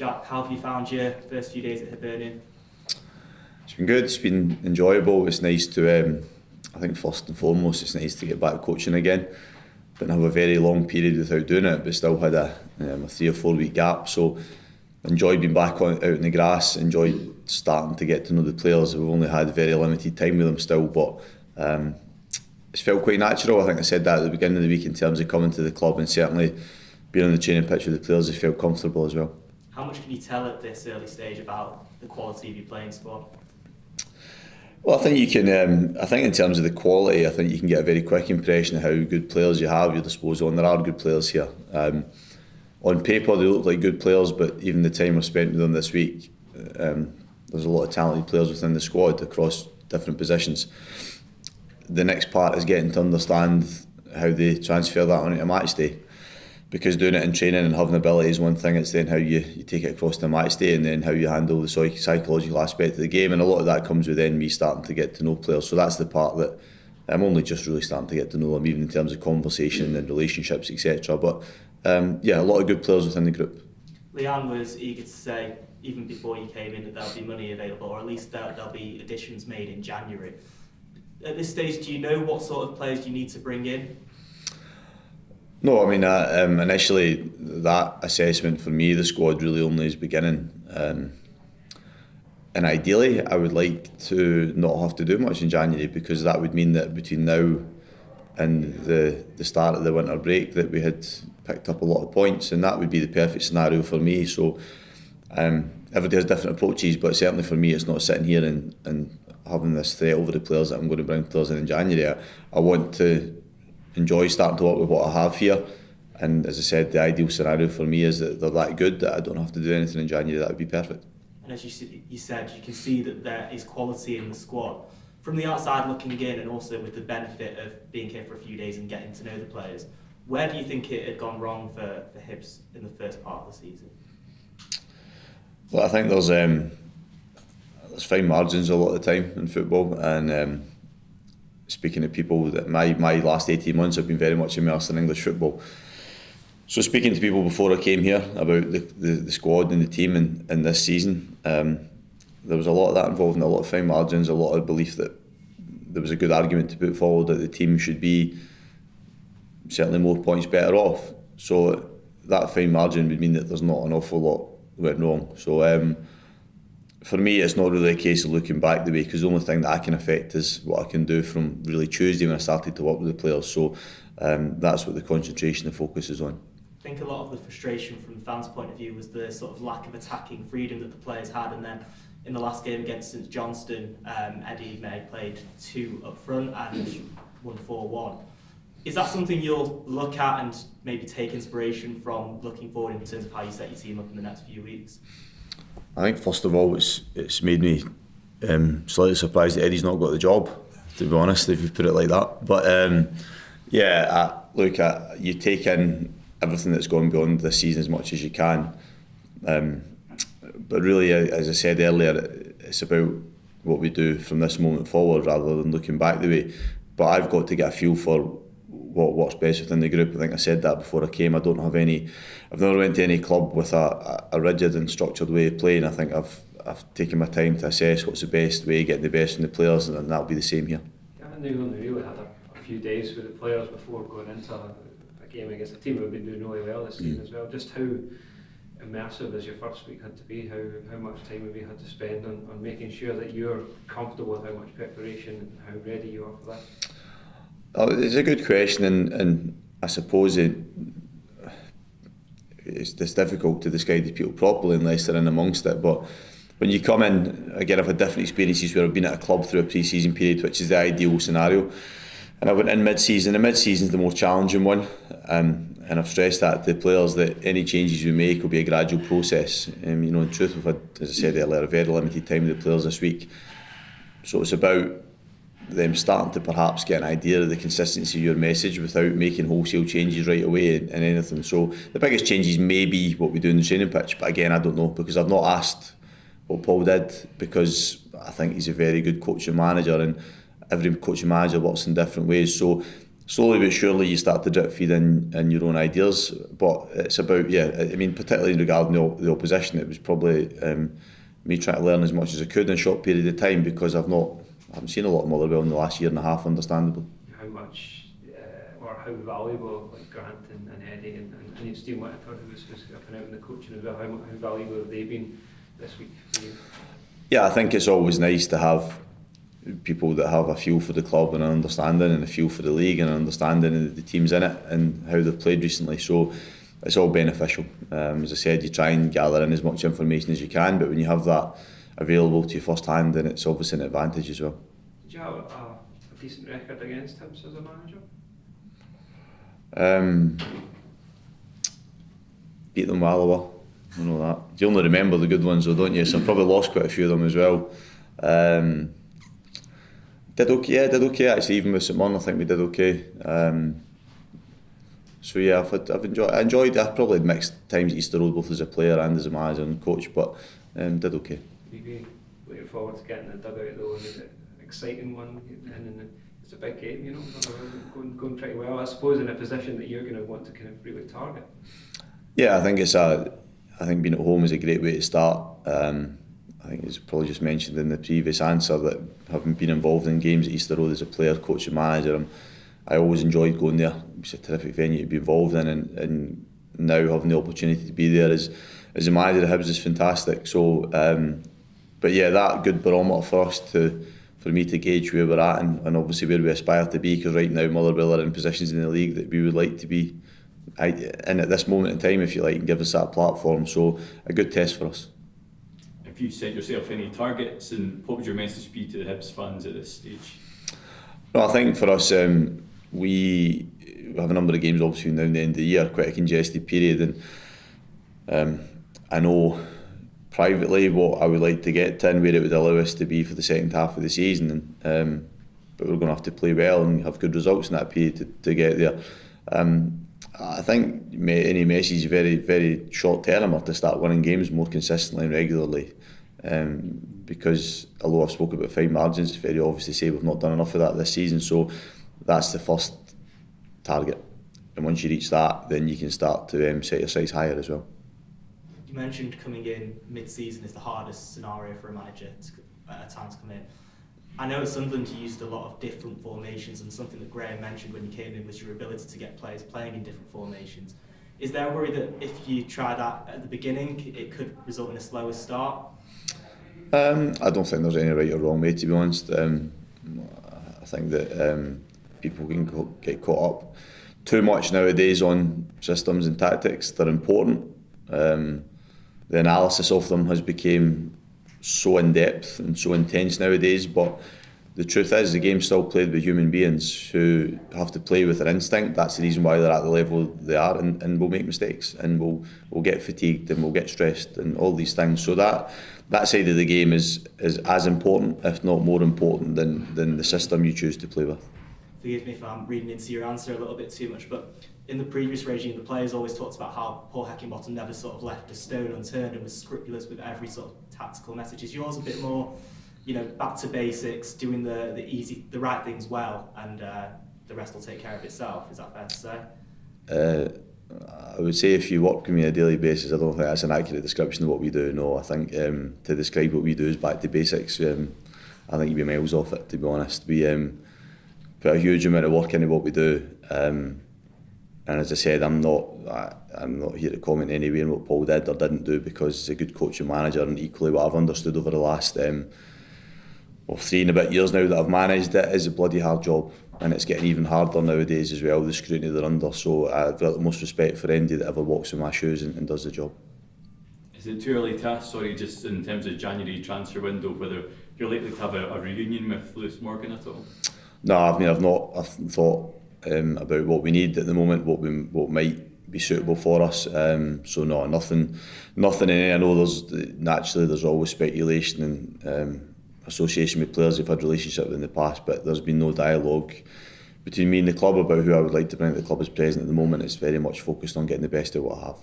Jack, how have you found your first few days at Hibernian? It's been good, it's been enjoyable. It's nice to, I think first and foremost, it's nice to get back coaching again. Didn't have a very long period without doing it, but still had a 3 or 4 week gap. So enjoyed being back out in the grass, enjoyed starting to get to know the players. We've only had very limited time with them still, but it's felt quite natural. I think I said that at the beginning of the week in terms of coming to the club, and certainly being on the training pitch with the players, they felt comfortable as well. How much can you tell at this early stage about the quality of your playing squad? Well, I think you can. I think in terms of the quality, I think you can get a very quick impression of how good players you have at your disposal, and there are good players here. On paper, they look like good players, but even the time I've spent with them this week, there's a lot of talented players within the squad across different positions. The next part is getting to understand how they transfer that onto a match day. Because doing it in training and having ability is one thing, it's then how you take it across to match day, and then how you handle the psychological aspect of the game, and a lot of that comes with then me starting to get to know players. So that's the part that I'm only just really starting to get to know them, even in terms of conversation and relationships, etc. But a lot of good players within the group. Leanne was eager to say, even before you came in, that there'll be money available, or at least there'll be additions made in January. At this stage, do you know what sort of players you need to bring in? No, I mean, initially that assessment for me, the squad really only is beginning. And ideally, I would like to not have to do much in January, because that would mean that between now and the start of the winter break that we had picked up a lot of points, and that would be the perfect scenario for me. So everybody has different approaches, but certainly for me, it's not sitting here and having this threat over the players that I'm going to bring players in January. I want to enjoy starting to work with what I have here, and as I said, the ideal scenario for me is that they're that good that I don't have to do anything in January. That would be perfect. And as you said, you can see that there is quality in the squad. From the outside looking in, and also with the benefit of being here for a few days and getting to know the players, where do you think it had gone wrong for Hibs in the first part of the season? Well, I think there's fine margins a lot of the time in football, and speaking to people, that my last 18 months have been very much immersed in English football. So speaking to people before I came here about the squad and the team in this season, there was a lot of that involved, in a lot of fine margins, a lot of belief that there was a good argument to put forward that the team should be certainly more points better off. So that fine margin would mean that there's not an awful lot went wrong. So for me, it's not really a case of looking back the way, because the only thing that I can affect is what I can do from really Tuesday when I started to work with the players. So that's what the concentration and focus is on. I think a lot of the frustration from the fans' point of view was the sort of lack of attacking freedom that the players had, and then in the last game against St Johnstone, Eddie May played 2 up front and won 4-1. Is that something you'll look at and maybe take inspiration from looking forward in terms of how you set your team up in the next few weeks? I think first of all, it's made me slightly surprised that Eddie's not got the job, to be honest, if you put it like that. But you take in everything that's gone beyond this season as much as you can. But really, as I said earlier, it's about what we do from this moment forward rather than looking back the way. But I've got to get a feel for what works best within the group. I think I said that before I came. I've never went to any club with a rigid and structured way of playing. I think I've taken my time to assess what's the best way, getting the best from the players, and that'll be the same here. Yeah, and you only really had a few days with the players before going into a game against a team who have been doing really well this season as well. Just how immersive as your first week had to be, how much time have you had to spend on making sure that you're comfortable with how much preparation and how ready you are for that? It's a good question, and I suppose it's difficult to describe to people properly unless they're in amongst it. But when you come in, again, I've had different experiences where I've been at a club through a pre-season period, which is the ideal scenario, and I went in mid-season. The mid-season is the more challenging one, and I've stressed that to the players that any changes we make will be a gradual process. In truth, we've had, as I said earlier, a very limited time with the players this week, so it's about them starting to perhaps get an idea of the consistency of your message without making wholesale changes right away in anything. So the biggest changes may be what we do in the training pitch, but again, I don't know, because I've not asked what Paul did, because I think he's a very good coach and manager, and every coach and manager works in different ways. So slowly but surely you start to drip feed in your own ideas. But it's about, I mean, particularly regarding the opposition, it was probably me trying to learn as much as I could in a short period of time, because I haven't seen a lot of Motherwell in the last year and a half, understandably. How much or how valuable, like Grant and Eddie and Steve Whittaker, who's helping out in the coaching as well, how valuable have they been this week for you? Yeah, I think it's always nice to have people that have a feel for the club and an understanding, and a feel for the league and an understanding of the teams in it and how they've played recently. So it's all beneficial. As I said, you try and gather in as much information as you can, but when you have that available to you first hand, then it's obviously an advantage as well. Did you have a decent record against Hibs as a manager? Beat them well, I know that. You only remember the good ones though, don't you? So I probably lost quite a few of them as well. Did okay actually, even with St Mirren I think we did okay. So yeah, I probably had mixed times at Easter Road, both as a player and as a manager and coach, but did okay. Maybe looking forward to getting the dugout though, and is it an exciting one? And it's a big game, you know, going pretty well. I suppose in a position that you're going to want to kind of really target. Yeah, I think being at home is a great way to start. I think it's probably just mentioned in the previous answer that having been involved in games at Easter Road as a player, coach and manager, I always enjoyed going there. It's a terrific venue to be involved in, and now having the opportunity to be there as a manager of Hibs is fantastic. So, but yeah, that good barometer for us for me to gauge where we're at and obviously where we aspire to be, because right now Motherwell are in positions in the league that we would like to be in at this moment in time, if you like, and give us that platform. So a good test for us. Have you set yourself any targets, and what would your message be to the Hibs fans at this stage? No, I think for us, we have a number of games obviously now and the end of the year, quite a congested period, and I know privately what I would like to get to and where it would allow us to be for the second half of the season, and but we're going to have to play well and have good results in that period to get there. I think any message is very, very short term, or to start winning games more consistently and regularly, because although I've spoken about fine margins, it's very obvious to say we've not done enough of that this season. So that's the first target, and once you reach that, then you can start to set your sights higher as well. You mentioned coming in mid-season is the hardest scenario for a manager at a time to come in. I know at Sunderland you used a lot of different formations, and something that Graham mentioned when you came in was your ability to get players playing in different formations. Is there a worry that if you try that at the beginning, it could result in a slower start? I don't think there's any right or wrong way, to be honest. I think that people can get caught up too much nowadays on systems and tactics. They're important. The analysis of them has become so in-depth and so intense nowadays, but the truth is the game's still played with human beings who have to play with their instinct. That's the reason why they're at the level they are, and will make mistakes, and will get fatigued, and will get stressed, and all these things. So that side of the game is as important, if not more important, than the system you choose to play with. Forgive me if I'm reading into your answer a little bit too much, but in the previous regime, the players always talked about how Paul Hfcvmfc never sort of left a stone unturned and was scrupulous with every sort of tactical message. Is yours a bit more, back to basics, doing the right things well, and the rest will take care of itself? Is that fair to say? I would say if you work with me on a daily basis, I don't think that's an accurate description of what we do. No, I think to describe what we do is back to basics. I think you'd be miles off it, to be honest. We put a huge amount of work into what we do, and as I said, I'm not here to comment anyway on what Paul did or didn't do, because he's a good coach and manager, and equally what I've understood over the last 3 and a bit years now that I've managed it is a bloody hard job, and it's getting even harder nowadays as well, the scrutiny they're under. So I've got the most respect for anybody that ever walks in my shoes and does the job. Is it too early to ask, just in terms of January transfer window, whether you're likely to have a reunion with Lewis Morgan at all? No, I've thought about what we need at the moment, what might be suitable for us. So no, nothing in it. I know there's always speculation and association with players who've had relationships in the past, but there's been no dialogue between me and the club about who I would like to bring to the club as president at the moment. It's very much focused on getting the best of what I have.